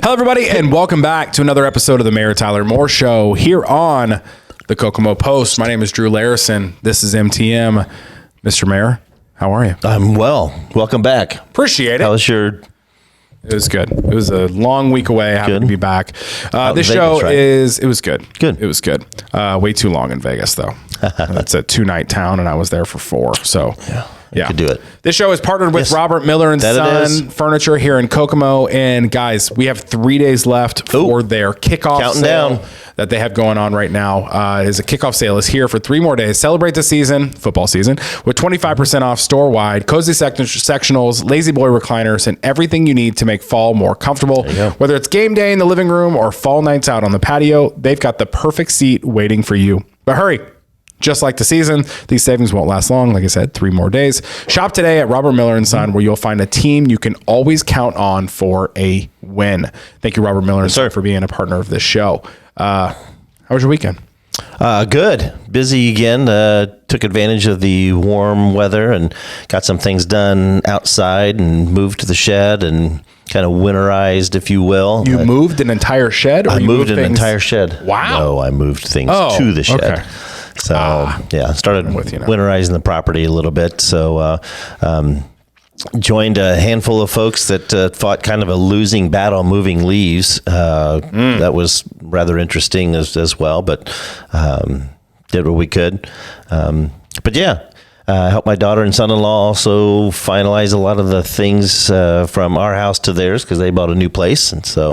Hello, everybody, and welcome back to another episode of the Mayor Tyler Moore Show here on the Kokomo Post. My name is Drew Larison. This is MTM. Mr. Mayor, how are you? I'm well. Welcome back. Appreciate it. How was your... It was good. It was a long week away. Happy to be back. This show it was good. Good. It was good. Way too long in Vegas, though. It's a 2-night town, and I was there for 4. So, yeah. Could do it. This show is partnered with Robert Miller and Son Furniture here in Kokomo. And guys, we have 3 days left for their kickoff sale that they have going on right now. Is a kickoff sale is here for 3 more days. Celebrate the season, football season, with 25% off store wide, cozy sectionals, lazy boy recliners, and everything you need to make fall more comfortable. Whether it's game day in the living room or fall nights out on the patio, they've got the perfect seat waiting for you. But hurry. Just like the season, these savings won't last long. Like I said, 3 more days. Shop today at Robert Miller and Son, where you'll find a team you can always count on for a win. Thank you, Robert Miller and Son, for being a partner of this show. How was your weekend? Good. Busy again. Took advantage of the warm weather and got some things done outside and moved to the shed and kind of winterized, if you will. You moved an entire shed? Or I moved an entire shed. Wow. No, I moved things to the shed. Okay. So, started winterizing the property a little bit. So, joined a handful of folks that fought kind of a losing battle moving leaves. That was rather interesting as well, but did what we could. Helped my daughter and son-in-law also finalize a lot of the things from our house to theirs because they bought a new place. And so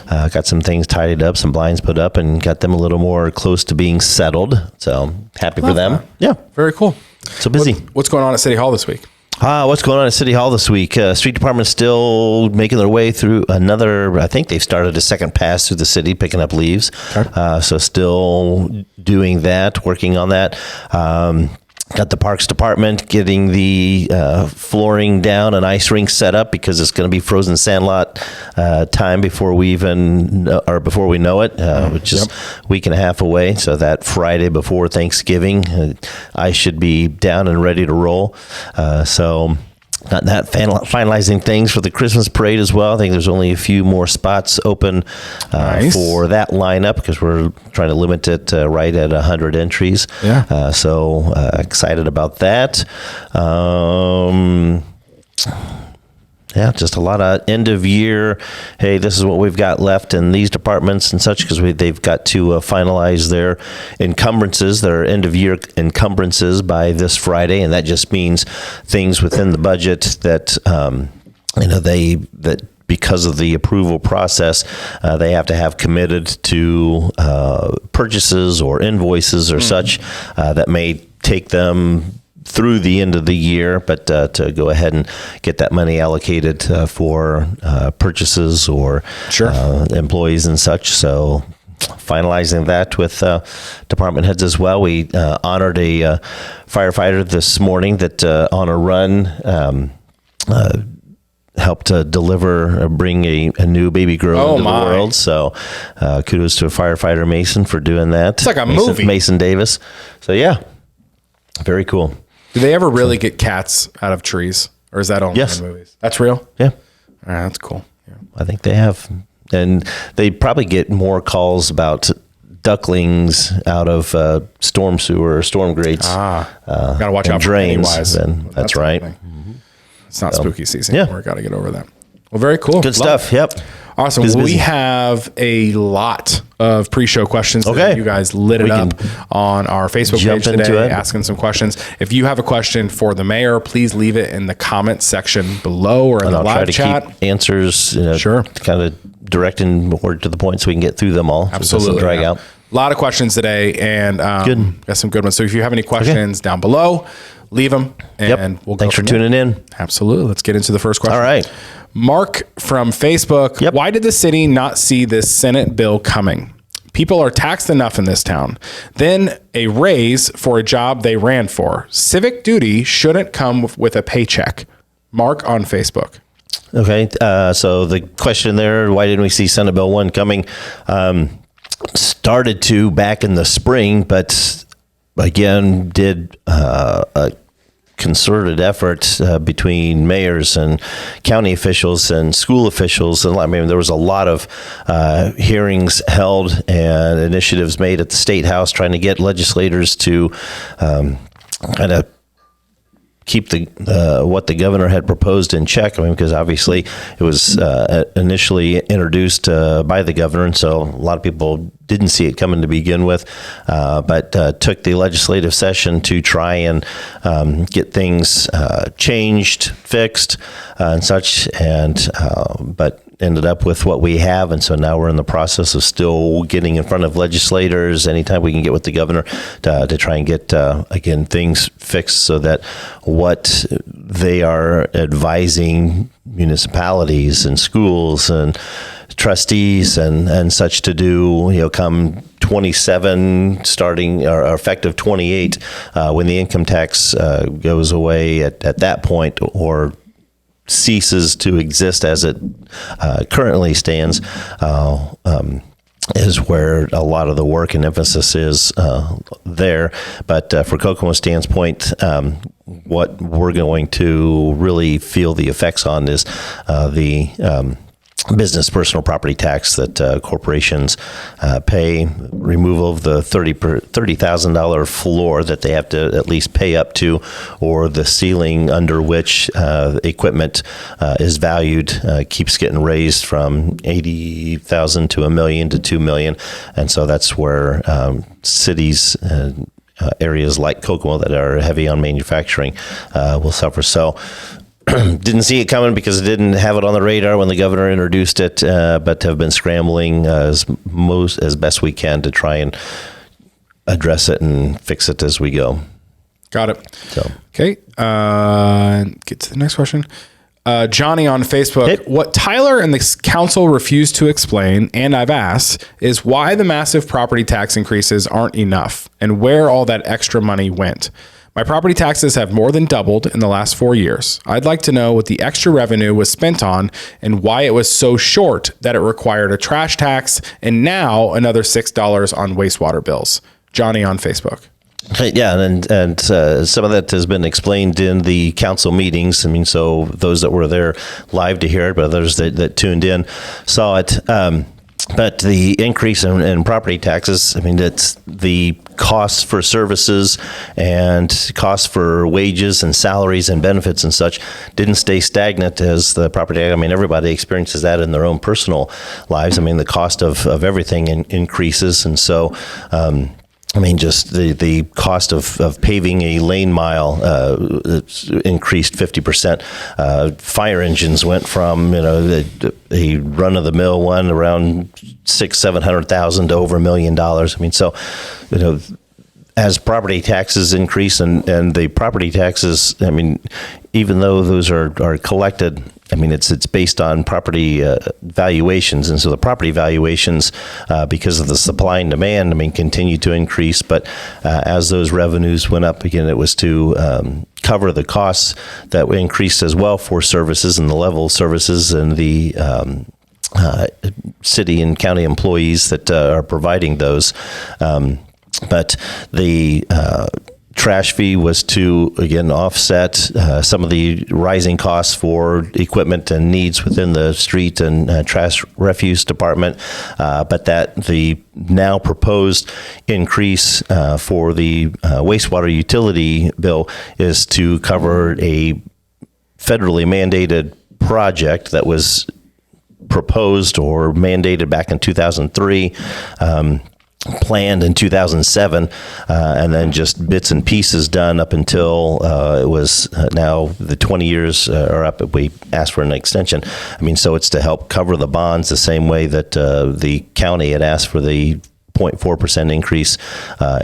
got some things tidied up, some blinds put up, and got them a little more close to being settled. So happy for them. Yeah. Very cool. So busy. What's going on at City Hall this week? What's going on at City Hall this week? Street Department's still making their way through I think they've started a second pass through the city, picking up leaves. Okay. So still doing that, working on that. Got the Parks Department getting the flooring down and ice rink set up because it's going to be frozen sandlot time before we know it, which is a week and a half away. So that Friday before Thanksgiving, I should be down and ready to roll. Not that finalizing things for the Christmas parade as well. I think there's only a few more spots open for that lineup because we're trying to limit it right at 100 entries. Yeah. So excited about that. Just a lot of end of year. Hey, this is what we've got left in these departments and such because they've got to finalize their encumbrances, their end of year encumbrances by this Friday, and that just means things within the budget that because of the approval process, they have to have committed to purchases or invoices or such that may take them through the end of the year, but to go ahead and get that money allocated for purchases or employees and such. So finalizing that with department heads as well. We honored a firefighter this morning that on a run helped bring a new baby girl into the world. So kudos to Firefighter Mason for doing that. It's like a movie. Mason Davis. So very cool. Do they ever really get cats out of trees, or is that only in movies? That's real? Yeah. All right, that's cool. Yeah. I think they have. And they probably get more calls about ducklings out of storm sewer or storm grates. Got to watch out for Pennywise. That's right. It's not spooky season anymore. Got to get over that. Well, very cool. Good stuff. Yep. Awesome. We have a lot of pre-show questions. Okay. You guys lit it up on our Facebook page today, asking some questions. If you have a question for the mayor, please leave it in the comment section below or in the live chat. Keep answers, kind of directing more to the point so we can get through them all. Absolutely. So drag out. A lot of questions today, and got some good ones. So if you have any questions down below, leave them, and we'll go. Thanks for tuning in. Absolutely. Let's get into the first question. All right. Mark from Facebook. Why did the city not see this Senate bill coming? People are taxed enough in this town. Then a raise for a job they ran for. Civic duty shouldn't come with a paycheck. Mark on Facebook. Okay. So the question there, why didn't we see Senate Bill 1 coming? Started to back in the spring, but again, did a concerted effort between mayors and county officials and school officials. And I mean, there was a lot of hearings held and initiatives made at the State House trying to get legislators to kind of keep what the governor had proposed in check. I mean, because obviously it was initially introduced by the governor, and so a lot of people didn't see it coming to begin with, but took the legislative session to try and get things changed, fixed, and such, and but ended up with what we have. And so now we're in the process of still getting in front of legislators anytime we can get with the governor to try and get, again, things fixed so that what they are advising municipalities and schools and trustees and such to do, come 27, starting or effective 28, when the income tax goes away at that point or ceases to exist as it currently stands, is where a lot of the work and emphasis is there. But for Kokomo standpoint, what we're going to really feel the effects on is the business personal property tax that corporations pay, removal of the $30,000 floor that they have to at least pay up to, or the ceiling under which equipment is valued keeps getting raised from $80,000 to $1 million to $2 million, and so that's where cities and areas like Kokomo that are heavy on manufacturing will suffer. So didn't see it coming because it didn't have it on the radar when the governor introduced it, but have been scrambling as best we can to try and address it and fix it as we go. Got it. So okay, get to the next question. Johnny on Facebook. What Tyler and the council refuse to explain, and I've asked, is why the massive property tax increases aren't enough and where all that extra money went. My property taxes have more than doubled in the last 4 years. I'd like to know what the extra revenue was spent on and why it was so short that it required a trash tax and now another $6 on wastewater bills. Johnny on Facebook. Yeah, and some of that has been explained in the council meetings. I mean, so those that were there live to hear it, but others that tuned in saw it. But the increase in property taxes, I mean, it's the costs for services and costs for wages and salaries and benefits and such didn't stay stagnant as the property. I mean, everybody experiences that in their own personal lives. I mean, the cost of everything increases. And so, I mean, just the cost of paving a lane mile increased 50%. Fire engines went from a run of the mill one around $600,000-$700,000 to over $1 million. I mean, so as property taxes increase and the property taxes, I mean, even though those are collected, I mean, it's based on property valuations, and so the property valuations, because of the supply and demand, I mean, continue to increase. But as those revenues went up, again, it was to cover the costs that increased as well for services and the level of services and the city and county employees that are providing those. But the trash fee was to, again, offset some of the rising costs for equipment and needs within the street and trash refuse department. But that the now proposed increase for the wastewater utility bill is to cover a federally mandated project that was proposed or mandated back in 2003. Planned in 2007, and then just bits and pieces done up until it was now the 20 years are up. We asked for an extension. I mean, so it's to help cover the bonds the same way that the county had asked for the 0.4% increase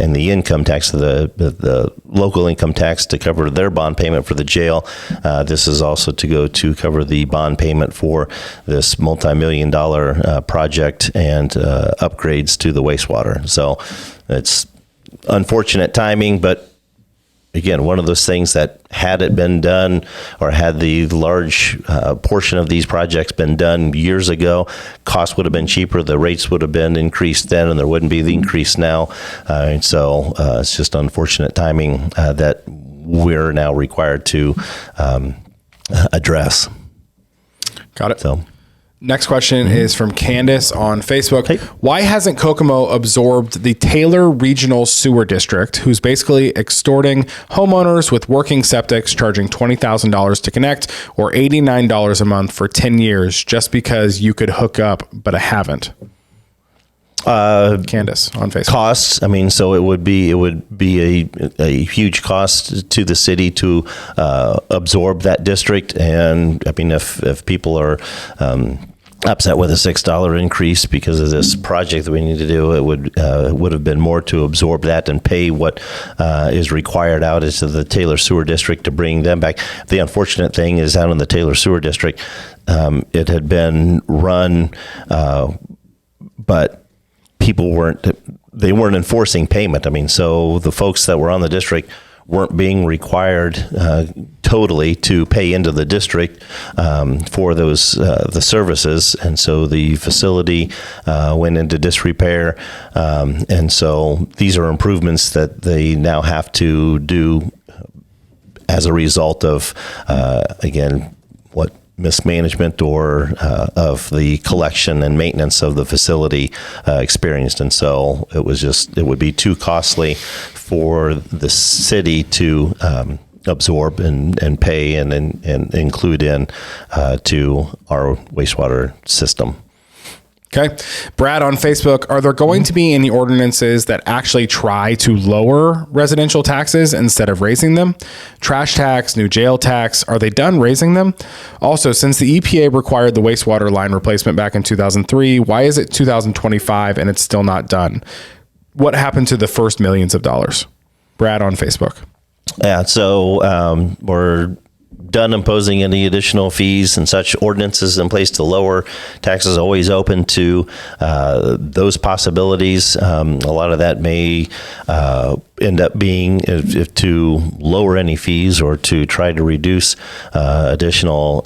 in the income tax, the local income tax, to cover their bond payment for the jail. This is also to go to cover the bond payment for this multi-million-dollar project and upgrades to the wastewater. So it's unfortunate timing, but again, one of those things that had it been done, or had the large portion of these projects been done years ago, cost would have been cheaper, the rates would have been increased then, and there wouldn't be the increase now. And so it's just unfortunate timing that we're now required to address. Got it. So. Next question is from Candace on Facebook. Hey. Why hasn't Kokomo absorbed the Taylor Regional Sewer District, who's basically extorting homeowners with working septics, charging $20,000 to connect or $89 a month for 10 years just because you could hook up, but I haven't? Candace on Facebook. Costs. I mean, so it would be a huge cost to the city to absorb that district. And I mean, if people are upset with a $6 increase because of this project that we need to do, it would have been more to absorb that and pay what is required out into the Taylor Sewer District to bring them back. The unfortunate thing is out in the Taylor Sewer District, it had been run, but people weren't enforcing payment. I mean, so the folks that were on the district weren't being required totally to pay into the district for those the services, and so the facility went into disrepair, and so these are improvements that they now have to do as a result of again what mismanagement or of the collection and maintenance of the facility experienced. And so it would be too costly for the city to absorb and pay and include in to our wastewater system. Okay. Brad on Facebook, are there going to be any ordinances that actually try to lower residential taxes instead of raising them? Trash tax, new jail tax, are they done raising them? Also, since the EPA required the wastewater line replacement back in 2003, why is it 2025 and it's still not done? What happened to the first millions of dollars? Brad on Facebook. Yeah, so we're done imposing any additional fees and such. Ordinances in place to lower taxes, always open to those possibilities. A lot of that may end up being if to lower any fees or to try to reduce additional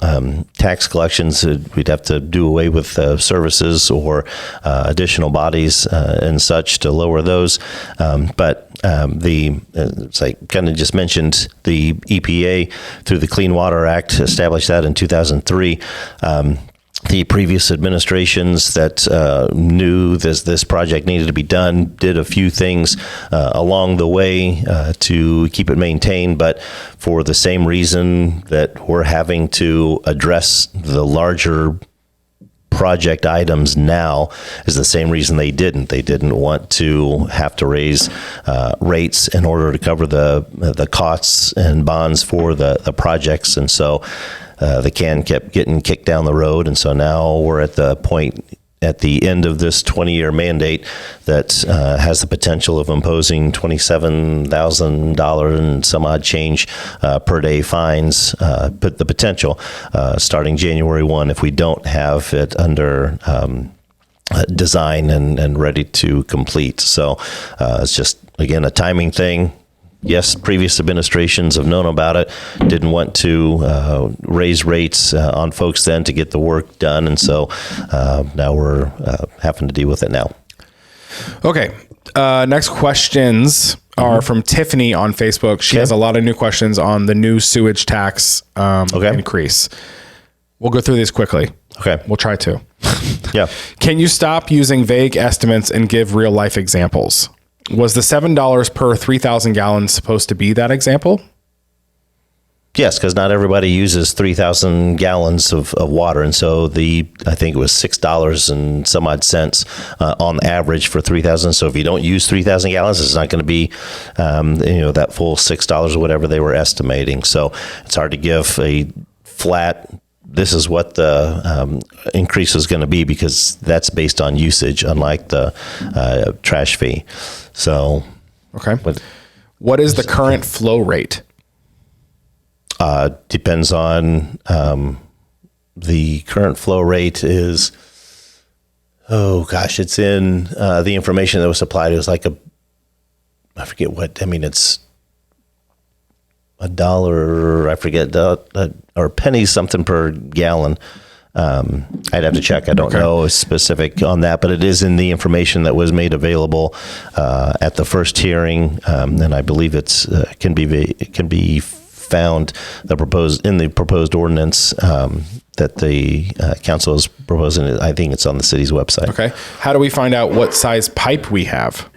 tax collections. We'd have to do away with services or additional bodies and such to lower those. But as I kind of just mentioned, the EPA through the Clean Water Act established that in 2003. The previous administrations that knew this project needed to be done did a few things along the way to keep it maintained, but for the same reason that we're having to address the larger project items now is the same reason they didn't. They didn't want to have to raise rates in order to cover the costs and bonds for the projects, and so the can kept getting kicked down the road. And so now we're at the point at the end of this 20-year mandate that has the potential of imposing $27,000 and some odd change per day fines, but the potential starting January 1 if we don't have it under design and ready to complete. So it's just, again, a timing thing. Yes, previous administrations have known about it, didn't want to raise rates on folks then to get the work done, and so now we're having to deal with it now. Okay. Next questions are from Tiffany on Facebook. She has a lot of new questions on the new sewage tax increase. We'll go through these quickly. Okay. We'll try to. Yeah. Can you stop using vague estimates and give real life examples? Was the $7 per 3,000 gallons supposed to be that example? Yes, because not everybody uses 3,000 gallons of water. And so I think it was $6 and some odd cents on average for 3,000. So if you don't use 3,000 gallons, it's not going to be, that full $6 or whatever they were estimating. So it's hard to give a flat, this is what the increase is going to be, because that's based on usage, unlike the trash fee. So, okay. What is the current flow rate? Depends on the current flow rate is, it's in the information that was supplied. It was like I forget what, it's $1, I forget, or pennies something per gallon. I'd have to check. I don't know specific on that, but it is in the information that was made available at the first hearing, and I believe it can be found in the proposed ordinance that the council is proposing. I think it's on the city's website. Okay. How do we find out what size pipe we have?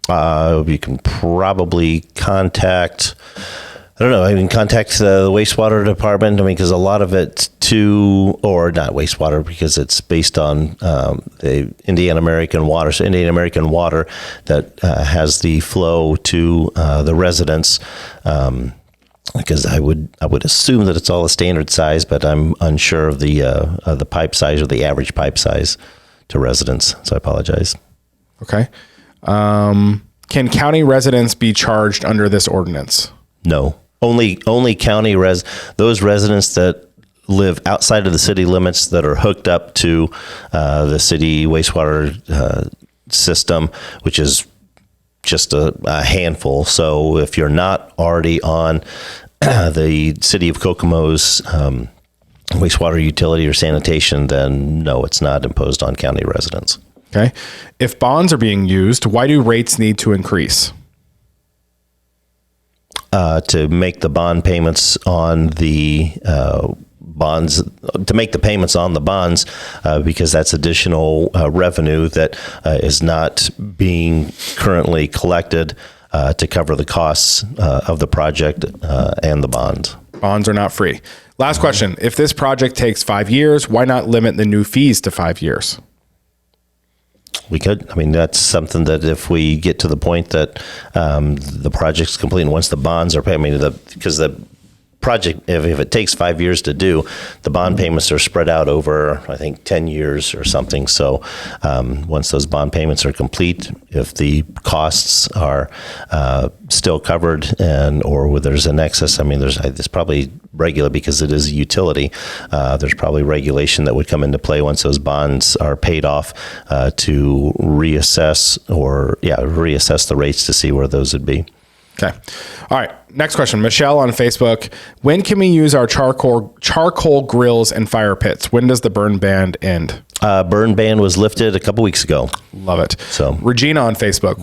You can probably contact. I don't know. I mean, contact the wastewater department. I mean, because a lot of it or not wastewater, because it's based on the Indiana American Water. So Indiana American Water that has the flow to the residents. Because I would assume that it's all a standard size, but I'm unsure of the pipe size or the average pipe size to residents. So I apologize. Okay. Can county residents be charged under this ordinance? No. Only county those residents that live outside of the city limits that are hooked up to the city wastewater system, which is just a handful. So if you're not already on the city of Kokomo's wastewater utility or sanitation, then no, it's not imposed on county residents. Okay. If bonds are being used, why do rates need to increase? To make the bond payments on the bonds, to make the payments on the bonds, because that's additional revenue that is not being currently collected to cover the costs of the project and the bonds. Bonds are not free. Last question. If this project takes 5 years, why not limit the new fees to 5 years? We could. I mean, that's something that if we get to the point that the project's complete and once the bonds are paid, I mean, because the project, if it takes 5 years to do, the bond payments are spread out over, I think, 10 years or something. So once those bond payments are complete, if the costs are still covered or where there's an excess, I mean, there's probably regular, because it is a utility, there's probably regulation that would come into play once those bonds are paid off to reassess the rates to see where those would be. Okay. All right. Next question. Michelle on Facebook. When can we use our charcoal grills and fire pits? When does the burn ban end? Burn ban was lifted a couple weeks ago. Love it. So Regina on Facebook.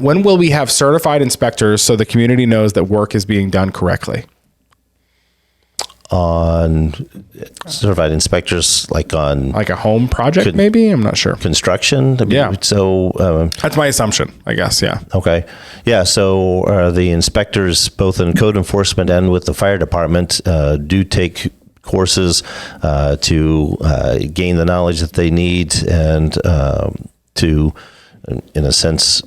When will we have certified inspectors so the community knows that work is being done correctly? On certified inspectors, like a home project, maybe? I'm not sure. Construction? I mean, yeah. So that's my assumption, I guess. Yeah. Okay. Yeah. So the inspectors, both in code enforcement and with the fire department, do take courses to gain the knowledge that they need and to, in a sense,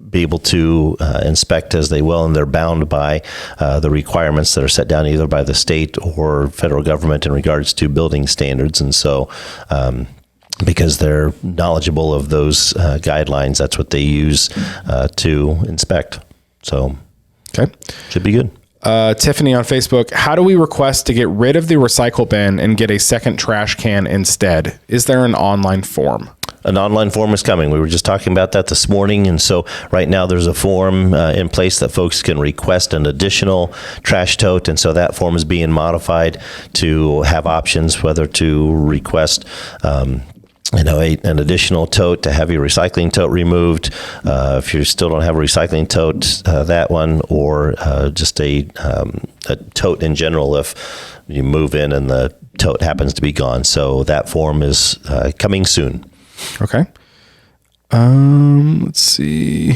be able to inspect as they will, and they're bound by the requirements that are set down either by the state or federal government in regards to building standards. And so because they're knowledgeable of those guidelines, that's what they use to inspect. So okay, should be good. Tiffany on Facebook, how do we request to get rid of the recycle bin and get a second trash can instead? Is there an online form? An online form is coming. We were just talking about that this morning. And so right now there's a form in place that folks can request an additional trash tote. And so that form is being modified to have options, whether to request an additional tote, to have your recycling tote removed. If you still don't have a recycling tote, that one, or just a tote in general if you move in and the tote happens to be gone. So that form is coming soon. Okay. Let's see.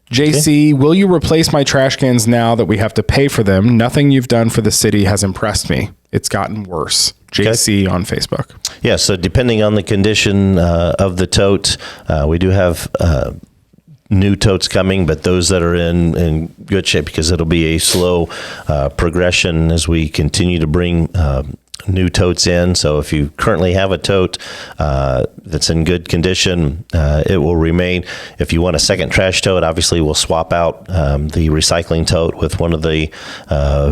JC, will you replace my trash cans now that we have to pay for them? Nothing you've done for the city has impressed me. It's gotten worse. JC on Facebook. Yeah, so depending on the condition of the tote, we do have new totes coming, but those that are in good shape, because it'll be a slow progression as we continue to bring new totes in. So if you currently have a tote that's in good condition, it will remain. If you want a second trash tote, obviously we'll swap out the recycling tote with one of the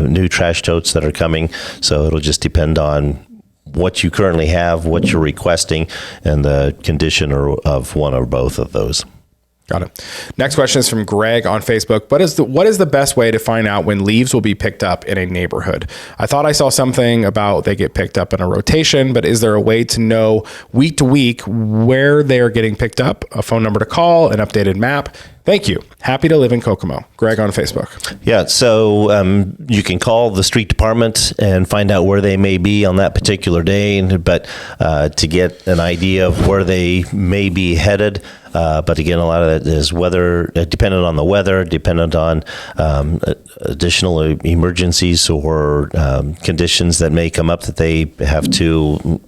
new trash totes that are coming. So it'll just depend on what you currently have, what you're requesting, and the condition of one or both of those. Got it. Next question is from Greg on Facebook. What is the best way to find out when leaves will be picked up in a neighborhood? I thought I saw something about they get picked up in a rotation, but is there a way to know week to week where they are getting picked up? A phone number to call, an updated map? Thank you. Happy to live in Kokomo. Greg on Facebook. Yeah, so you can call the street department and find out where they may be on that particular day, but to get an idea of where they may be headed. But again, a lot of that is weather, dependent on the weather, dependent on additional emergencies or conditions that may come up that they have to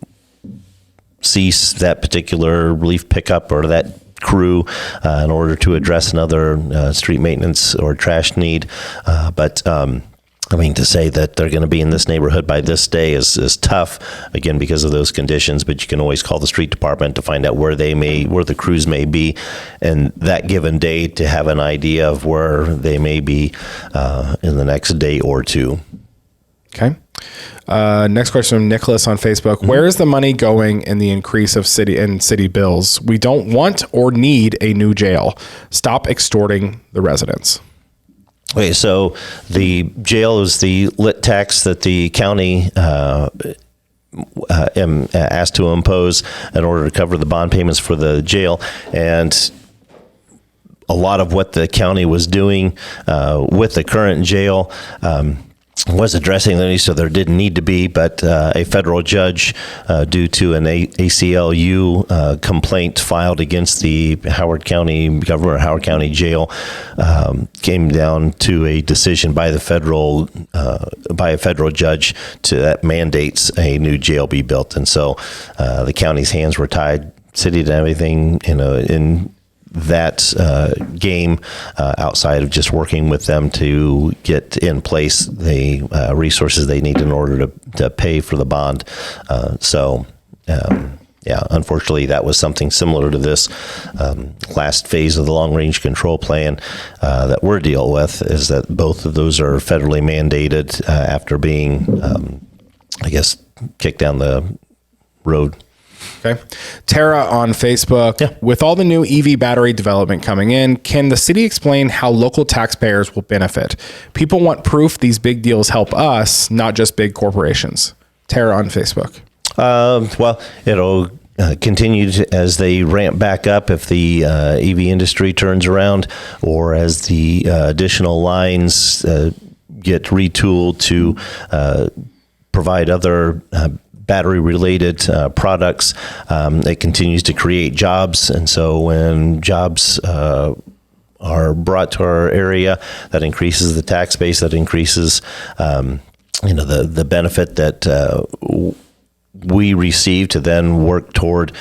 cease that particular relief pickup or that crew in order to address another street maintenance or trash need. But to say that they're going to be in this neighborhood by this day is tough, again, because of those conditions, but you can always call the street department to find out where the crews may be, and that given day to have an idea of where they may be in the next day or two. Okay. Next question from Nicholas on Facebook. Mm-hmm. Where is the money going in the increase of city bills? We don't want or need a new jail. Stop extorting the residents. Okay, so the jail is the lit tax that the county asked to impose in order to cover the bond payments for the jail. And a lot of what the county was doing with the current jail was addressing the need, so there didn't need to be, but a federal judge, due to an ACLU complaint filed against the Howard County government, Howard County Jail, came down to a decision by the by a federal judge that mandates a new jail be built, and so the county's hands were tied. City did everything in that game outside of just working with them to get in place the resources they need in order to pay for the bond. Unfortunately, that was something similar to this last phase of the long-range control plan that we're dealing with, is that both of those are federally mandated after being, kicked down the road. Okay. Tara on Facebook. Yeah. With all the new EV battery development coming in, can the city explain how local taxpayers will benefit? People want proof these big deals help us, not just big corporations. Tara on Facebook. It'll continue as they ramp back up if the EV industry turns around, or as the additional lines get retooled to provide other battery-related products. It continues to create jobs, and so when jobs are brought to our area, that increases the tax base, that increases the benefit that we receive to then work toward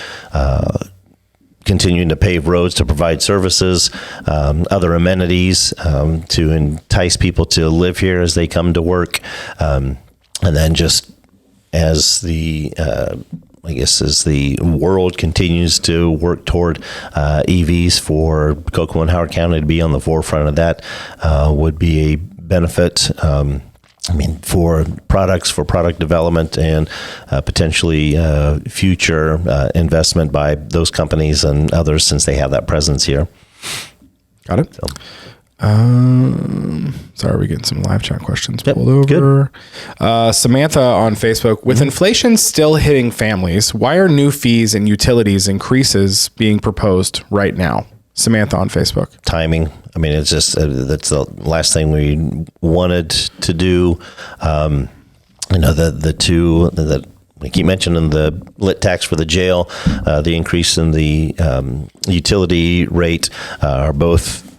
continuing to pave roads, to provide services, other amenities, to entice people to live here as they come to work, and then just as the world continues to work toward EVs, for Kokomo and Howard County to be on the forefront of that would be a benefit. For products, for product development, and potentially future investment by those companies and others, since they have that presence here. Got it. Sorry, we're getting some live chat questions pulled over. Samantha on Facebook. With inflation still hitting families, why are new fees and utilities increases being proposed right now? Samantha on Facebook. Timing. It's just that's the last thing we wanted to do. The two that we keep mentioning, the lit tax for the jail, the increase in the utility rate, are both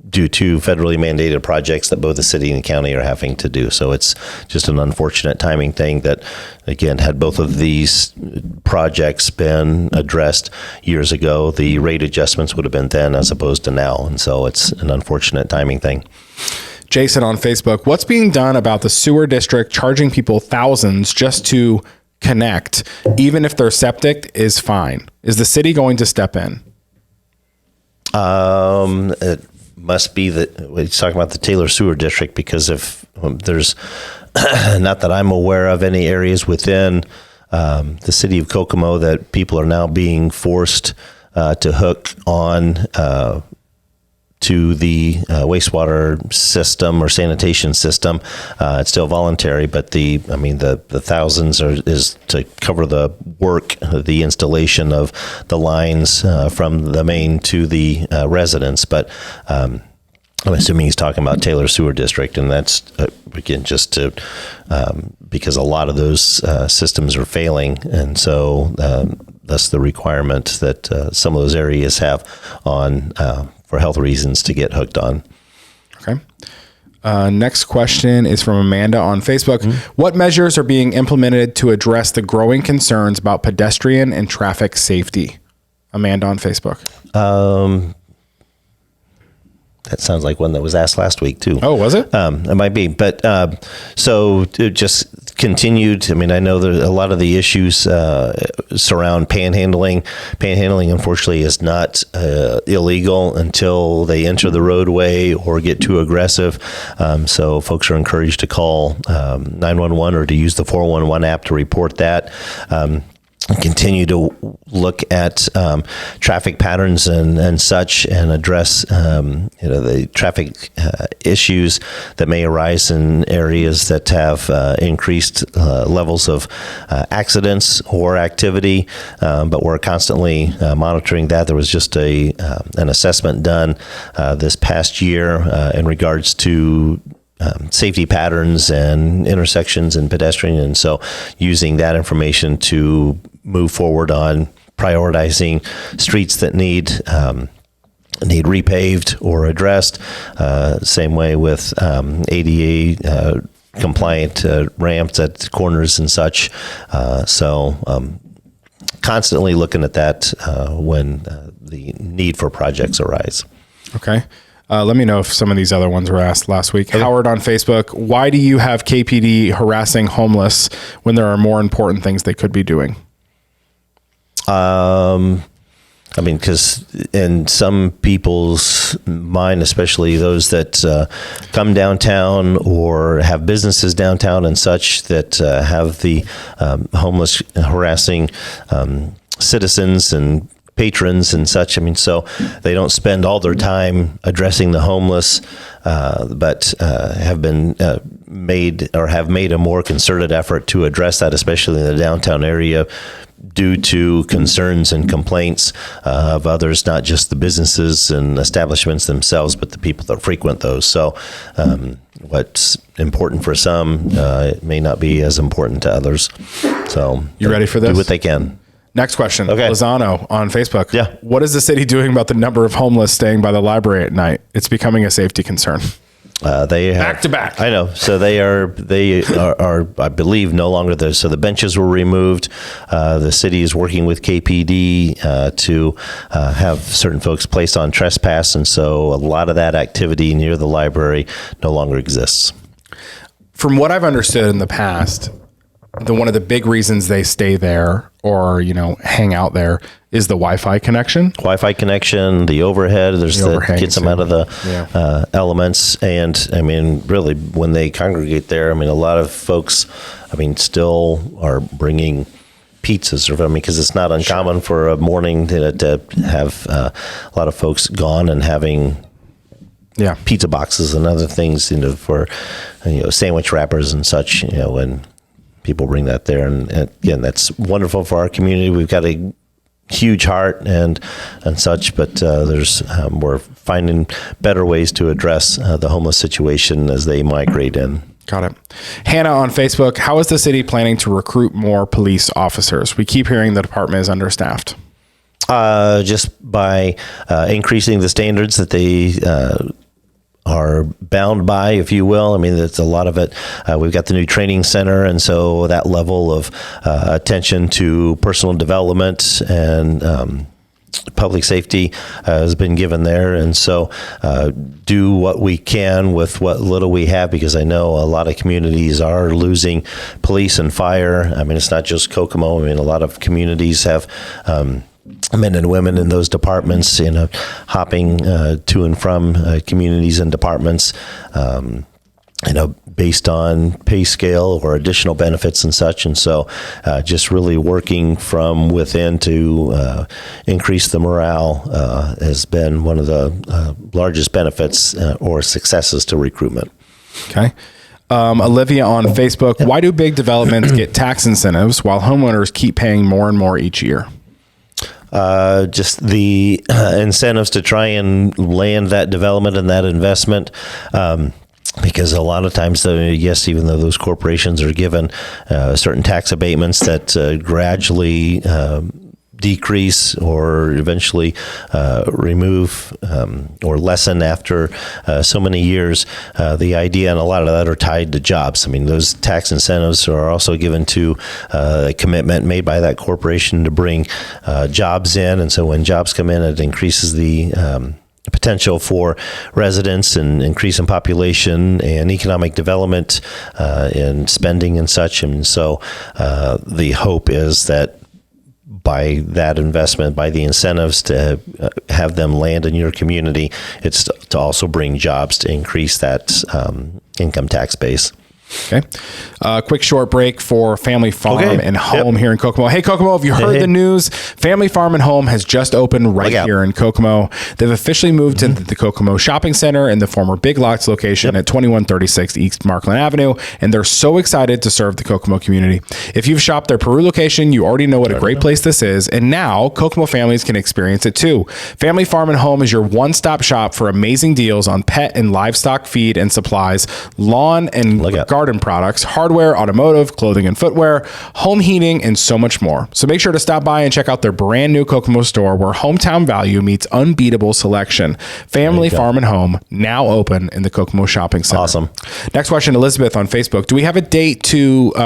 due to federally mandated projects that both the city and the county are having to do. So it's just an unfortunate timing thing that, again, had both of these projects been addressed years ago, the rate adjustments would have been then as opposed to now. And so it's an unfortunate timing thing. Jason on Facebook. What's being done about the sewer district charging people thousands just to connect, even if their septic is fine? Is the city going to step in? It must be that we're talking about the Taylor Sewer District, because if there's not that I'm aware of any areas within the city of Kokomo that people are now being forced to hook on to the wastewater system or sanitation system. It's still voluntary, but the thousands is to cover the work, the installation of the lines from the main to the residents. But I'm assuming he's talking about Taylor Sewer District, and that's again just to because a lot of those systems are failing, and so that's the requirement that some of those areas have on for health reasons to get hooked on. Okay. Next question is from Amanda on Facebook. Mm-hmm. What measures are being implemented to address the growing concerns about pedestrian and traffic safety? Amanda on Facebook. That sounds like one that was asked last week too. Oh, was it? It might be, but so it just continued. I mean, I know that a lot of the issues surround panhandling. Panhandling, unfortunately, is not illegal until they enter the roadway or get too aggressive. So folks are encouraged to call 911 or to use the 411 app to report that. Continue to look at traffic patterns and such, and address the traffic issues that may arise in areas that have increased levels of accidents or activity. But we're constantly monitoring that. There was just an assessment done this past year in regards to safety patterns and intersections and pedestrian, and so using that information to move forward on prioritizing streets that need repaved or addressed. Same way with ADA compliant ramps at corners and such. So constantly looking at that when the need for projects arise. Okay. Let me know if some of these other ones were asked last week. Okay. Howard on Facebook, why do you have KPD harassing homeless when there are more important things they could be doing? Because in some people's mind, especially those that come downtown or have businesses downtown and such, that have the homeless harassing citizens and patrons and such. I mean, so they don't spend all their time addressing the homeless, but have been made a more concerted effort to address that, especially in the downtown area, due to concerns and complaints of others, not just the businesses and establishments themselves, but the people that frequent those. So what's important for some may not be as important to others. So you ready for this? Do what they can. Next question. Okay. Lozano on Facebook. Yeah. What is the city doing about the number of homeless staying by the library at night? It's becoming a safety concern. They have, back to back. I know. So they are, I believe, no longer there. So the benches were removed. The city is working with KPD to have certain folks placed on trespass, and so a lot of that activity near the library no longer exists. From what I've understood in the past, one of the big reasons they stay there or, hang out there is the Wi-Fi connection. Wi-Fi connection, the overhead, that gets them out of the elements. And I mean, really, when they congregate there, I mean, a lot of folks, still are bringing pizzas, because it's not uncommon for a morning to have a lot of folks gone and having pizza boxes and other things, for sandwich wrappers and such, when people bring that there. And again, that's wonderful for our community. We've got a huge heart and such, but we're finding better ways to address the homeless situation as they migrate in. Got it. Hannah on Facebook, how is the city planning to recruit more police officers? We keep hearing the department is understaffed. Just by increasing the standards that they are bound by, if you will. I mean, that's a lot of it. We've got the new training center, and so that level of attention to personal development and public safety has been given there. And so do what we can with what little we have, because I know a lot of communities are losing police and fire. I mean, it's not just Kokomo. I mean, a lot of communities have men and women in those departments, hopping to and from communities and departments. based on pay scale or additional benefits and such. And so just really working from within to increase the morale has been one of the largest benefits or successes to recruitment. Okay. Olivia on Facebook, why do big developments get tax incentives while homeowners keep paying more and more each year? Just the incentives to try and land that development and that investment. Because a lot of times, yes, even though those corporations are given certain tax abatements that gradually decrease or eventually remove or lessen after so many years, the idea, and a lot of that are tied to jobs. I mean, those tax incentives are also given to a commitment made by that corporation to bring jobs in. And so when jobs come in, it increases the potential for residents and increase in population and economic development and spending and such. And so the hope is that by that investment, by the incentives to have them land in your community, it's to also bring jobs to increase that income tax base. Okay. Quick short break for Family Farm and Home here in Kokomo. Hey, Kokomo, have you heard the news? Family Farm and Home has just opened right here in Kokomo. They've officially moved into the Kokomo Shopping Center in the former Big Lots location at 2136 East Markland Avenue, and they're so excited to serve the Kokomo community. If you've shopped their Peru location, you already know what a great place this is, and now Kokomo families can experience it too. Family Farm and Home is your one-stop shop for amazing deals on pet and livestock feed and supplies, lawn and garden products, hardware, automotive, clothing and footwear, home heating, and so much more. So make sure to stop by and check out their brand new Kokomo store where hometown value meets unbeatable selection. Family Farm and Home, now open in the Kokomo Shopping Center. Awesome. Next question, Elizabeth on Facebook. Do we have a date do we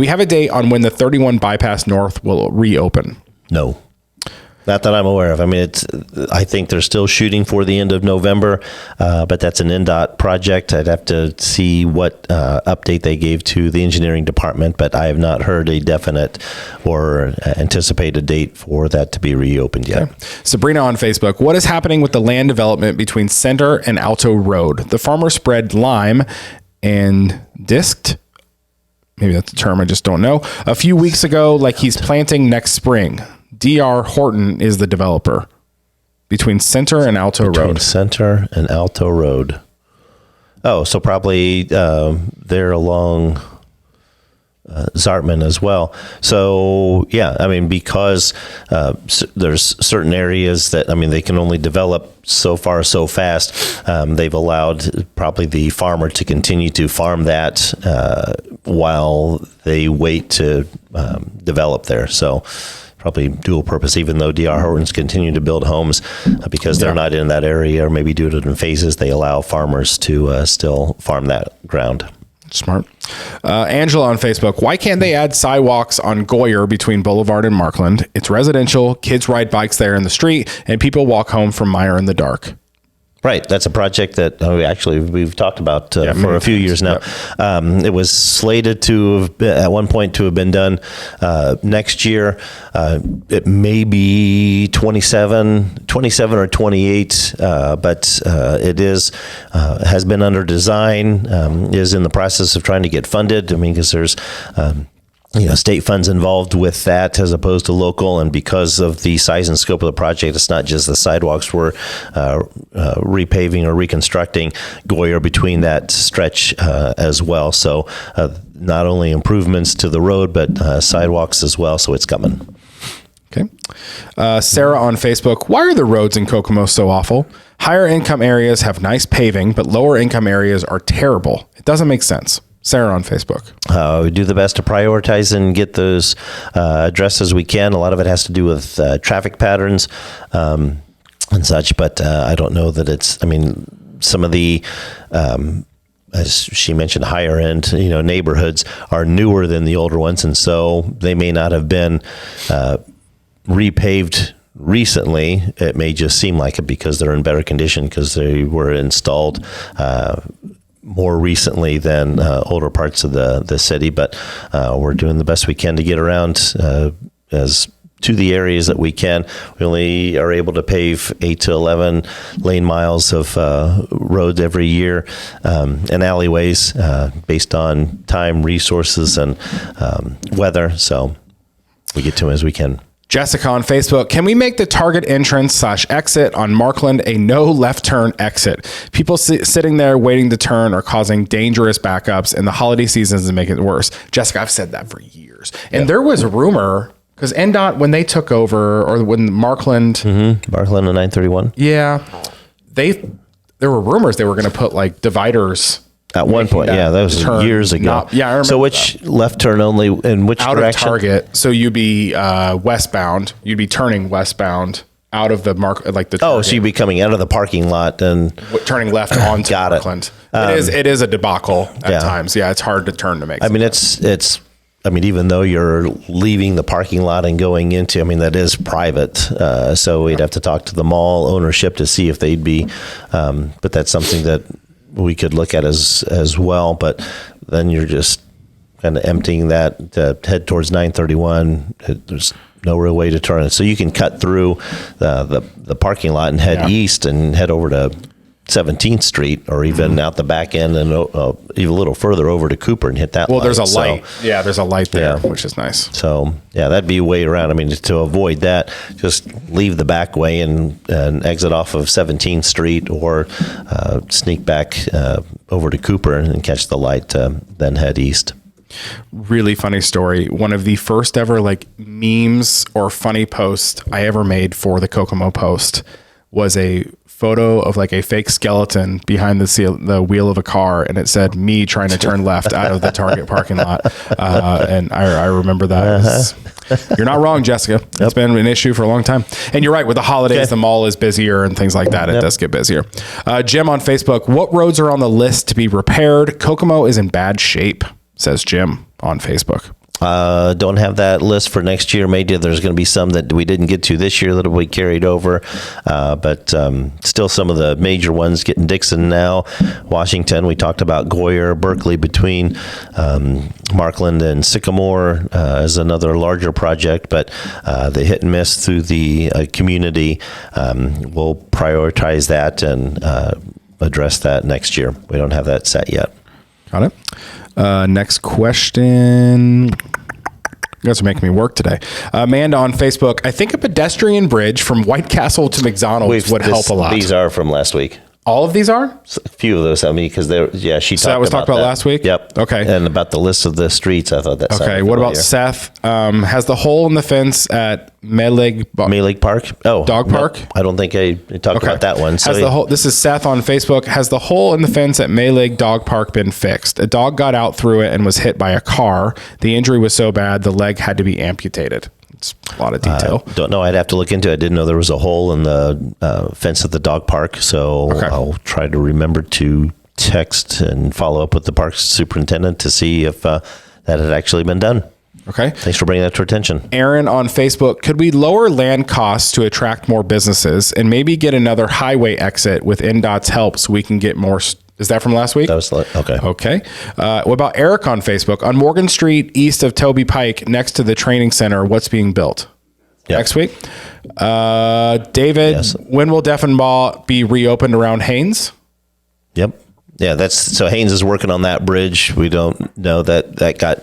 have a date on when the 31 Bypass North will reopen? No. Not that I'm aware of. I mean, I think they're still shooting for the end of November, but that's an NDOT project. I'd have to see what update they gave to the engineering department, but I have not heard a definite or anticipated date for that to be reopened yet. Okay. Sabrina on Facebook, what is happening with the land development between Center and Alto Road? The farmer spread lime and disked, maybe that's a term I just don't know, a few weeks ago, like he's planting next spring. D.R. Horton is the developer between Center and Alto Road. Between Center and Alto Road. Oh, so probably they're along Zartman as well. So, yeah, I mean, because there's certain areas that, I mean, they can only develop so far so fast, they've allowed probably the farmer to continue to farm that while they wait to develop there. So probably dual purpose, even though D.R. Hortons continue to build homes because they're not in that area, or maybe do it in phases, they allow farmers to still farm that ground. Smart. Angela on Facebook, why can't they add sidewalks on Goyer between Boulevard and Markland? It's residential, kids ride bikes there in the street, and people walk home from Meyer in the dark. Right. That's a project that we've talked about for a few years now. Yep. It was slated to have been, at one point, to have been done next year. It may be 27 or 28, but it has been under design, is in the process of trying to get funded. I mean, because there's state funds involved with that as opposed to local, and because of the size and scope of the project, it's not just the sidewalks we're repaving or reconstructing Goyer between that stretch as well. So not only improvements to the road, but sidewalks as well. So it's coming. Okay. Sarah on Facebook, why are the roads in Kokomo so awful? Higher income areas have nice paving, but lower income areas are terrible. It doesn't make sense. Sarah on Facebook. We do the best to prioritize and get those addressed as we can. A lot of it has to do with traffic patterns and such, but I don't know that it's, I mean, some of the, as she mentioned, higher end, neighborhoods are newer than the older ones. And so they may not have been repaved recently. It may just seem like it because they're in better condition because they were installed more recently than older parts of the city, but we're doing the best we can to get around as to the areas that we can. We only are able to pave 8 to 11 lane miles of roads every year and alleyways based on time, resources, and weather. So we get to them as we can. Jessica on Facebook, can we make the Target entrance/exit on Markland a no left turn exit? People sitting there waiting to turn are causing dangerous backups, and the holiday seasons is making it worse. Jessica, I've said that for years. And there was a rumor, because NDOT, when they took over, or when Markland... Markland and 931? Yeah. There were rumors they were going to put like dividers... At one point, that was years ago. I remember. So which left turn only in which out direction? Out of Target. So you'd be westbound. You'd be turning westbound out of the like the. Target. So you'd be coming out of the parking lot and turning left onto Markland. It is a debacle at times. Yeah, it's hard to turn to make. I mean, it's. I mean, even though you're leaving the parking lot and going into, I mean, that is private. So we'd have to talk to the mall ownership to see if they'd be. But that's something that we could look at as well, but then you're just kind of emptying that to head towards 931. There's no real way to turn it. So you can cut through the parking lot and head east and head over to 17th Street, or even out the back end and even a little further over to Cooper and hit that light. Well, there's a light. Yeah, there's a light there, which is nice. So, that'd be a way around. I mean, to avoid that, just leave the back way and exit off of 17th Street, or sneak back over to Cooper and catch the light, then head east. Really funny story. One of the first ever like memes or funny posts I ever made for the Kokomo Post was a photo of like a fake skeleton behind the wheel of a car, and it said me trying to turn left out of the Target parking lot. And I remember that. You're not wrong, Jessica. It's been an issue for a long time. And you're right, with the holidays, the mall is busier and things like that. It does get busier. Jim on Facebook, what roads are on the list to be repaired? Kokomo is in bad shape, says Jim on Facebook. Don't have that list for next year. Maybe there's going to be some that we didn't get to this year that will be carried over. But still some of the major ones getting Dixon now. Washington, we talked about Goyer. Berkeley between Markland and Sycamore is another larger project. But the hit and miss through the community, we'll prioritize that and address that next year. We don't have that set yet. Got it. Next question. You guys are making me work today. Amanda on Facebook. I think a pedestrian bridge from White Castle to McDonald's would help a lot. These are from last week. All of these are? A few of those, I mean, because she talked about that last week? Yep. Okay. And about the list of the streets, I thought that sounded okay. What about Seth? Has the hole in the fence at Maylig Park? Oh, Dog Park? I don't think I talked about that one. So this is Seth on Facebook. Has the hole in the fence at Maylig Dog Park been fixed? A dog got out through it and was hit by a car. The injury was so bad, the leg had to be amputated. It's a lot of detail. Don't know. I'd have to look into it. I didn't know there was a hole in the fence at the dog park. So I'll try to remember to text and follow up with the park superintendent to see if that had actually been done. Okay. Thanks for bringing that to our attention. Aaron on Facebook. Could we lower land costs to attract more businesses and maybe get another highway exit with NDOT's help so we can get more... Is that from last week? That was okay. Okay. What about Eric on Facebook? On Morgan Street, east of Toby Pike, next to the training center, what's being built? Next week. David, when will Deffenbaugh be reopened around Haynes? Yep. Yeah, so Haynes is working on that bridge. We don't know that got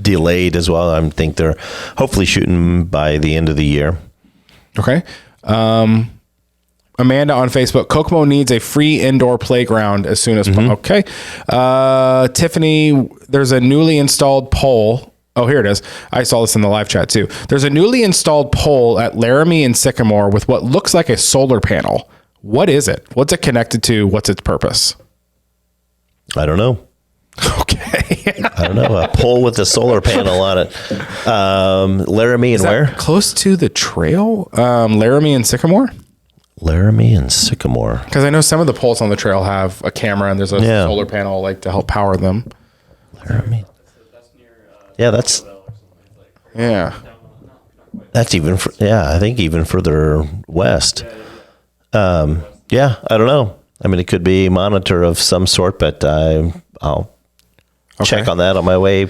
delayed as well. I think they're hopefully shooting by the end of the year. Okay. Amanda on Facebook, Kokomo needs a free indoor playground as soon as possible. Okay. Tiffany, there's a newly installed pole. Oh, here it is. I saw this in the live chat too. There's a newly installed pole at Laramie and Sycamore with what looks like a solar panel. What is it? What's it connected to? What's its purpose? I don't know. Okay. I don't know. A pole with a solar panel on it. Laramie and where? Close to the trail? Laramie and Sycamore? Laramie and Sycamore. Because I know some of the poles on the trail have a camera and there's a solar panel like to help power them. Laramie. Yeah, that's. Yeah. That's even. I think even further west. I don't know. I mean, it could be a monitor of some sort, but I'll check on that on my way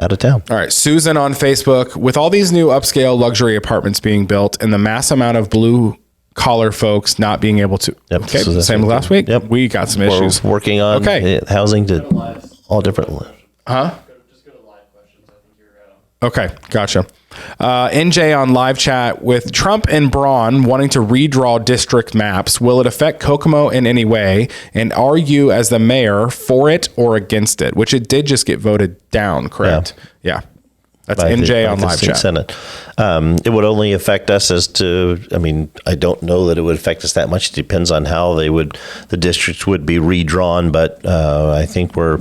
out of town. All right. Susan on Facebook, with all these new upscale luxury apartments being built and the mass amount of blue collar folks not being able to. Yep. Okay. So Same as last week. Yep. We got some issues. We're working on housing to all different. Huh? Just go to live questions. I think you're Okay, gotcha. NJ on live chat, with Trump and Braun wanting to redraw district maps, will it affect Kokomo in any way? And are you, as the mayor, for it or against it? Which it did just get voted down, correct? Yeah. That's NJ on live chat. Senate. It would only affect us as to, I don't know that it would affect us that much. It depends on how the districts would be redrawn, but I think we're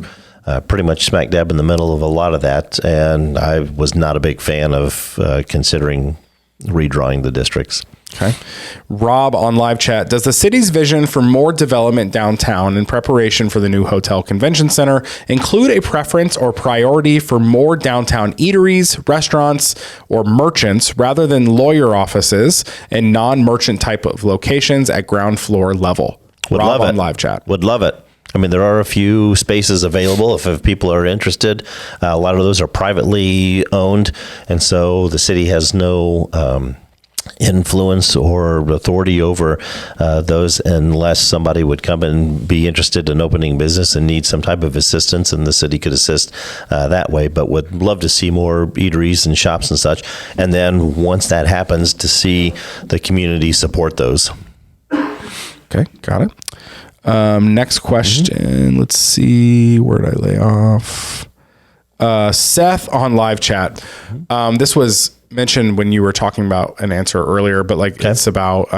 pretty much smack dab in the middle of a lot of that, and I was not a big fan of considering redrawing the districts. Okay. Rob on live chat, does the city's vision for more development downtown in preparation for the new hotel convention center include a preference or priority for more downtown eateries, restaurants, or merchants rather than lawyer offices and non-merchant type of locations at ground floor level? Rob on live chat. Would love it. There are a few spaces available if people are interested. A lot of those are privately owned, and so the city has no influence or authority over those unless somebody would come and be interested in opening business and need some type of assistance, and the city could assist that way. But would love to see more eateries and shops and such. And then once that happens, to see the community support those. Okay, got it. Next question. Let's see. Where did I lay off? Seth on live chat. This was mentioned when you were talking about an answer earlier, but it's about,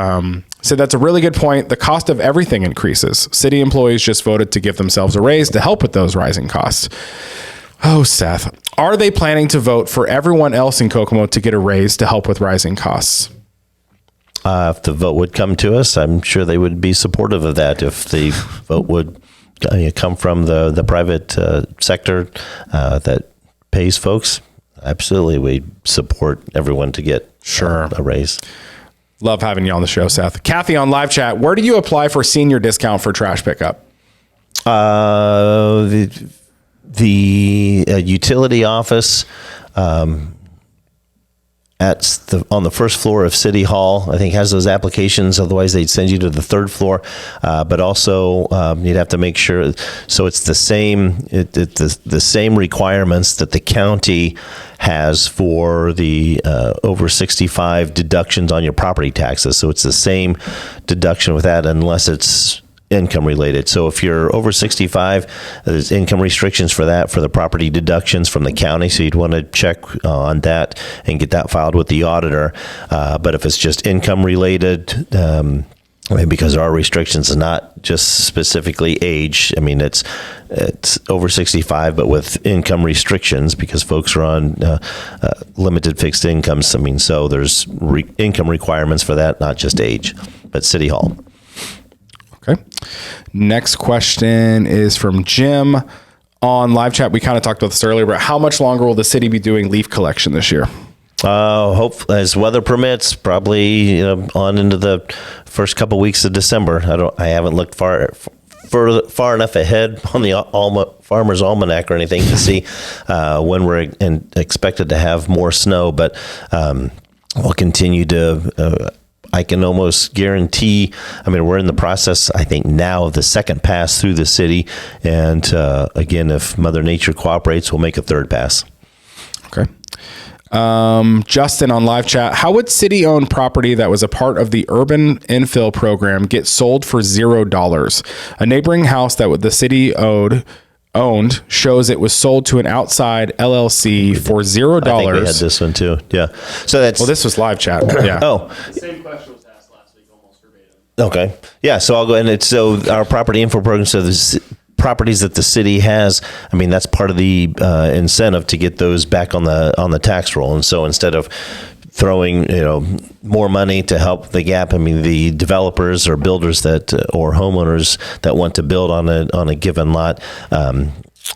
so that's a really good point. The cost of everything increases. City employees just voted to give themselves a raise to help with those rising costs. Oh, Seth, are they planning to vote for everyone else in Kokomo to get a raise to help with rising costs? If the vote would come to us, I'm sure they would be supportive of that. If the vote would come from the private sector that pays folks, absolutely, we support everyone to get a raise. Love having you on the show, Seth. Kathy on live chat, where do you apply for senior discount for trash pickup? The utility office. On the first floor of City Hall, I think has those applications. Otherwise, they'd send you to the third floor. But also, you'd have to make sure. So it's the same requirements that the county has for the over 65 deductions on your property taxes. So it's the same deduction with that, unless it's income related. So if you're over 65, there's income restrictions for that, for the property deductions from the county. So you'd want to check on that and get that filed with the auditor. But if it's just income related, because our restrictions is not just specifically age. It's over 65, but with income restrictions because folks are on limited fixed incomes. So there's income requirements for that, not just age, but City Hall. Okay. Next question is from Jim on live chat. We kind of talked about this earlier, but how much longer will the city be doing leaf collection this year? Hope as weather permits, probably on into the first couple weeks of December. I haven't looked far enough ahead on the Farmer's Almanac or anything to see when we're expected to have more snow, but we'll continue to. I can almost guarantee, we're in the process, I think now, of the second pass through the city. And again, if Mother Nature cooperates, we'll make a third pass. Okay. Justin on live chat, how would city-owned property that was a part of the urban infill program get sold for $0? A neighboring house that the city owned shows it was sold to an outside LLC for $0. I think we had this one too. Yeah. So this was live chat. Yeah. The same question was asked last week, almost verbatim. Okay. Yeah. So I'll go ahead. So our property info program. So the properties that the city has, that's part of the incentive to get those back on the tax roll. And so instead of throwing more money to help the gap, the developers or builders or homeowners that want to build on a given lot,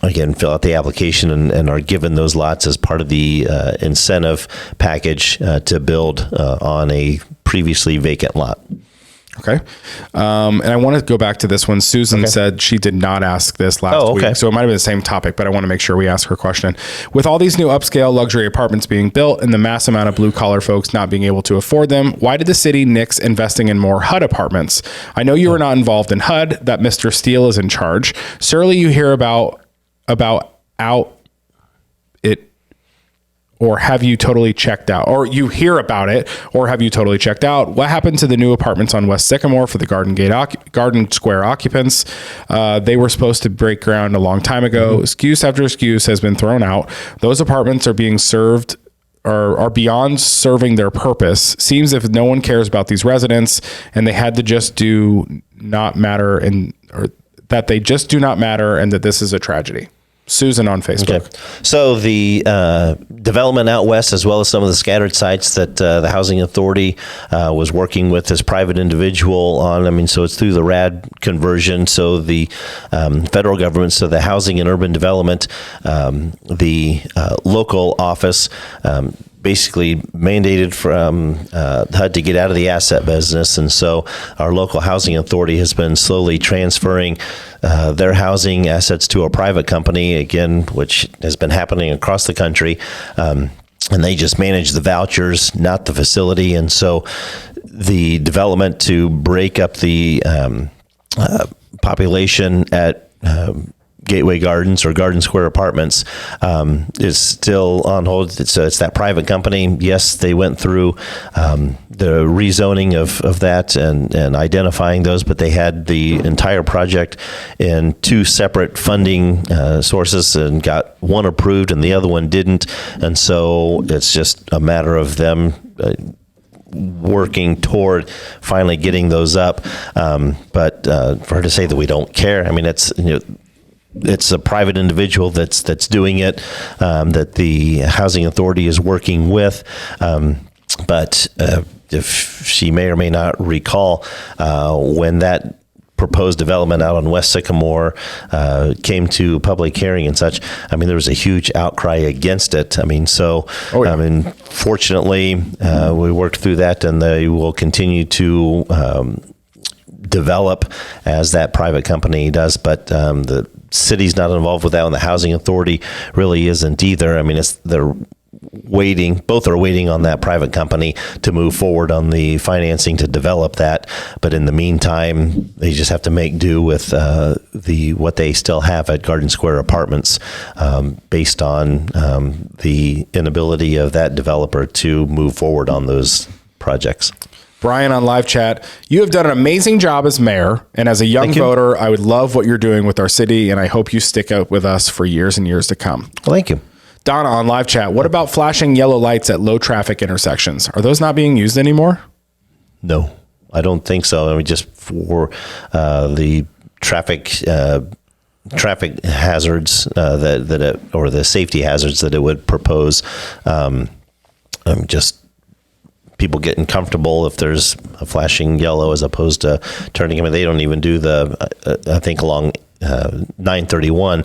again, fill out the application and are given those lots as part of the incentive package to build on a previously vacant lot. Okay. And I want to go back to this one. Susan said she did not ask this last week. So it might have been the same topic, but I want to make sure we ask her question. With all these new upscale luxury apartments being built and the mass amount of blue collar folks not being able to afford them, why did the city nix investing in more HUD apartments? I know you are not involved in HUD, that Mr. Steele is in charge. Surely you hear about out it, or have you totally checked out? Or you hear about it, or have you totally checked out? What happened to the new apartments on West Sycamore for the Garden Square occupants? They were supposed to break ground a long time ago. Excuse after excuse has been thrown out. Those apartments are being served are beyond serving their purpose. Seems if no one cares about these residents and they had to just do not matter, and or that they just do not matter, and that this is a tragedy. Susan on Facebook. Okay. So the development out west, as well as some of the scattered sites that the Housing Authority was working with this private individual on. I mean, so it's through the RAD conversion. So the federal government, so the Housing and Urban Development, the local office, basically mandated from HUD to get out of the asset business. And so our local housing authority has been slowly transferring their housing assets to a private company, again, which has been happening across the country. And they just manage the vouchers, not the facility. And so the development to break up the population at Gateway Gardens or Garden Square Apartments is still on hold. So it's that private company. Yes, they went through the rezoning of that and identifying those, but they had the entire project in two separate funding sources and got one approved and the other one didn't. And so it's just a matter of them working toward finally getting those up. But for her to say that we don't care, I mean, it's a private individual that's doing it, that the housing authority is working with. But if she may or may not recall, when that proposed development out on West Sycamore came to public hearing and such, I mean, there was a huge outcry against it. I mean, so, I mean, fortunately, we worked through that, and they will continue to develop as that private company does. But the city's not involved with that, and the housing authority really isn't either. I mean, they're waiting, both are waiting on that private company to move forward on the financing to develop that. But in the meantime, they just have to make do with what they still have at Garden Square Apartments, based on the inability of that developer to move forward on those projects. Brian on live chat, you have done an amazing job as mayor, and as a young voter, I would love what you're doing with our city, and I hope you stick out with us for years and years to come. Well, thank you. Donna on live chat, what about flashing yellow lights at low traffic intersections? Are those not being used anymore? No, I don't think so. I mean, just for the traffic hazards or the safety hazards that it would propose, just people getting comfortable if there's a flashing yellow as opposed to turning. I mean, they don't even do I think along 931,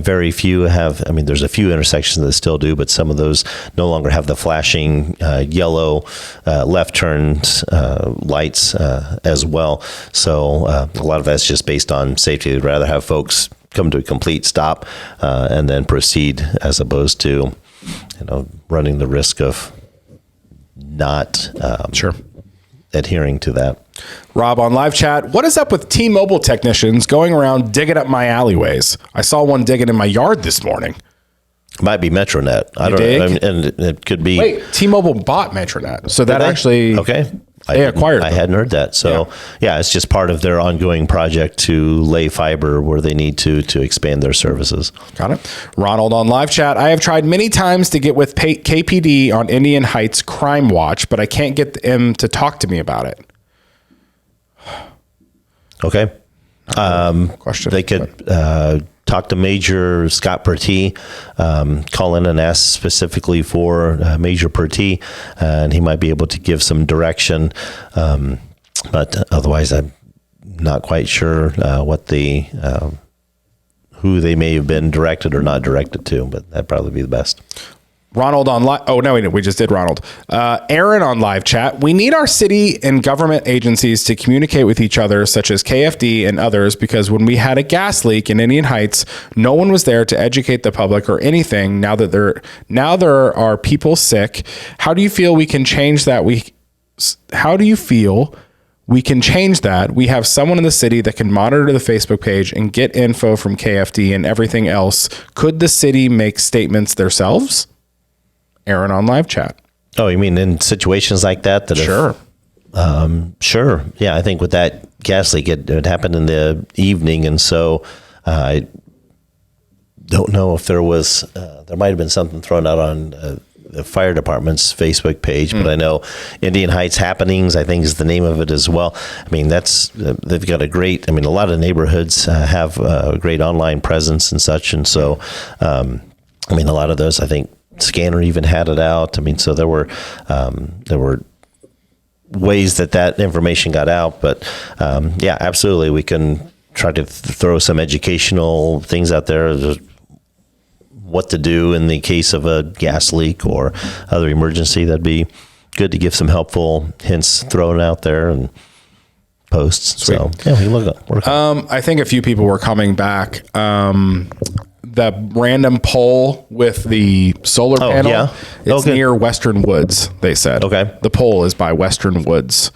very few have. I mean, there's a few intersections that still do, but some of those no longer have the flashing yellow left turns lights as well. So a lot of that's just based on safety. They'd rather have folks come to a complete stop and then proceed, as opposed to running the risk of not adhering to that. Rob on live chat, what is up with T-Mobile technicians going around digging up my alleyways? I saw one digging in my yard this morning. Might be Metronet. I don't know. And it could be. Wait, T-Mobile bought Metronet. So that actually. Okay. They acquired them. I hadn't heard that. So yeah, it's just part of their ongoing project to lay fiber where they need to expand their services. Got it. Ronald on live chat. I have tried many times to get with KPD on Indian Heights Crime Watch, but I can't get them to talk to me about it. Okay. Question. They could talk to Major Scott Pertee, call in and ask specifically for Major Pertee, and he might be able to give some direction. But otherwise, I'm not quite sure what who they may have been directed or not directed to, but that'd probably be the best. Ronald on live. Oh, no, we just did Ronald. Aaron on live chat. We need our city and government agencies to communicate with each other, such as KFD and others, because when we had a gas leak in Indian Heights, no one was there to educate the public or anything. Now there are people sick. How do you feel we can change that? How do you feel we can change that? We have someone in the city that can monitor the Facebook page and get info from KFD and everything else. Could the city make statements themselves? Aaron on live chat. Oh, you mean in situations like that? Sure. Sure. Yeah, I think with that gas leak, it happened in the evening, and so I don't know if there might have been something thrown out on the fire department's Facebook page, but I know Indian Heights Happenings, I think, is the name of it as well. I mean, they've got a lot of neighborhoods have a great online presence and such, and so, a lot of those, I think, Scanner even had it out. I mean, so there were ways that information got out, but yeah, absolutely, we can try to throw some educational things out there, what to do in the case of a gas leak or other emergency. That'd be good to give some helpful hints thrown out there and posts. Sweet. So yeah, we look. I think a few people were coming back. The random pole with the solar panel, yeah. It's near Western Woods, they said. Okay. The pole is by Western Woods.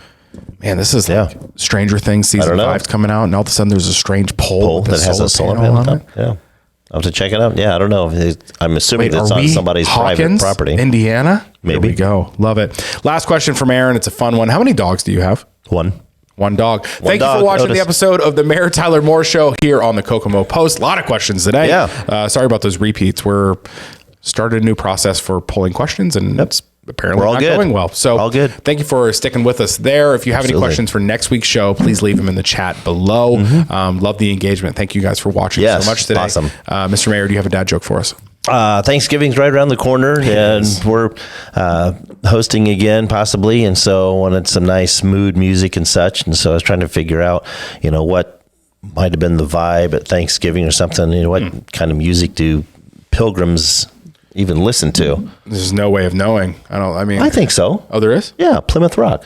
Man, this is like Stranger Things season 5's coming out, and all of a sudden there's a strange pole that has a solar panel on it. Yeah. I'll have to check it out. Yeah, I don't know. I'm assuming it's on somebody's private property. Indiana? Maybe. There we go. Love it. Last question from Aaron. It's a fun one. How many dogs do you have? One dog. Thank you for watching the episode of the Mayor Tyler Moore Show here on the Kokomo Post. A lot of questions today. Yeah. Sorry about those repeats. We're started a new process for pulling questions, and it's apparently not going well. So all good. Thank you for sticking with us there. If you have any questions for next week's show, please leave them in the chat below. Love the engagement. Thank you guys for watching so much today. Awesome. Mr. Mayor, do you have a dad joke for us? Thanksgiving's right around the corner, and we're hosting again, possibly. And so I wanted some nice mood music and such. And so I was trying to figure out, what might have been the vibe at Thanksgiving or something. What kind of music do pilgrims even listen to? There's no way of knowing. I think so. Oh, there is? Yeah, Plymouth Rock.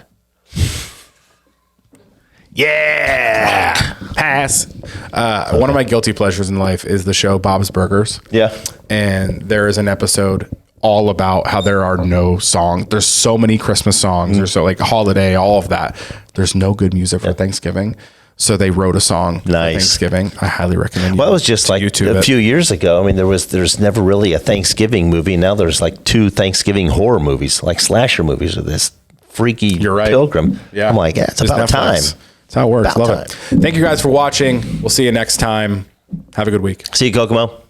Yeah. Pass. One of my guilty pleasures in life is the show Bob's Burgers. Yeah. And there is an episode all about how there are no songs. There's so many Christmas songs. There's so like holiday, all of that. There's no good music for Thanksgiving. So they wrote a song for Thanksgiving. I highly recommend Well, it was just like YouTube a few years ago. I mean, there's never really a Thanksgiving movie. Now there's like 2 Thanksgiving horror movies, like slasher movies of this freaky pilgrim. Yeah. I'm like, it's about time. That's how it works. Love it. Thank you guys for watching. We'll see you next time. Have a good week. See you, Kokomo.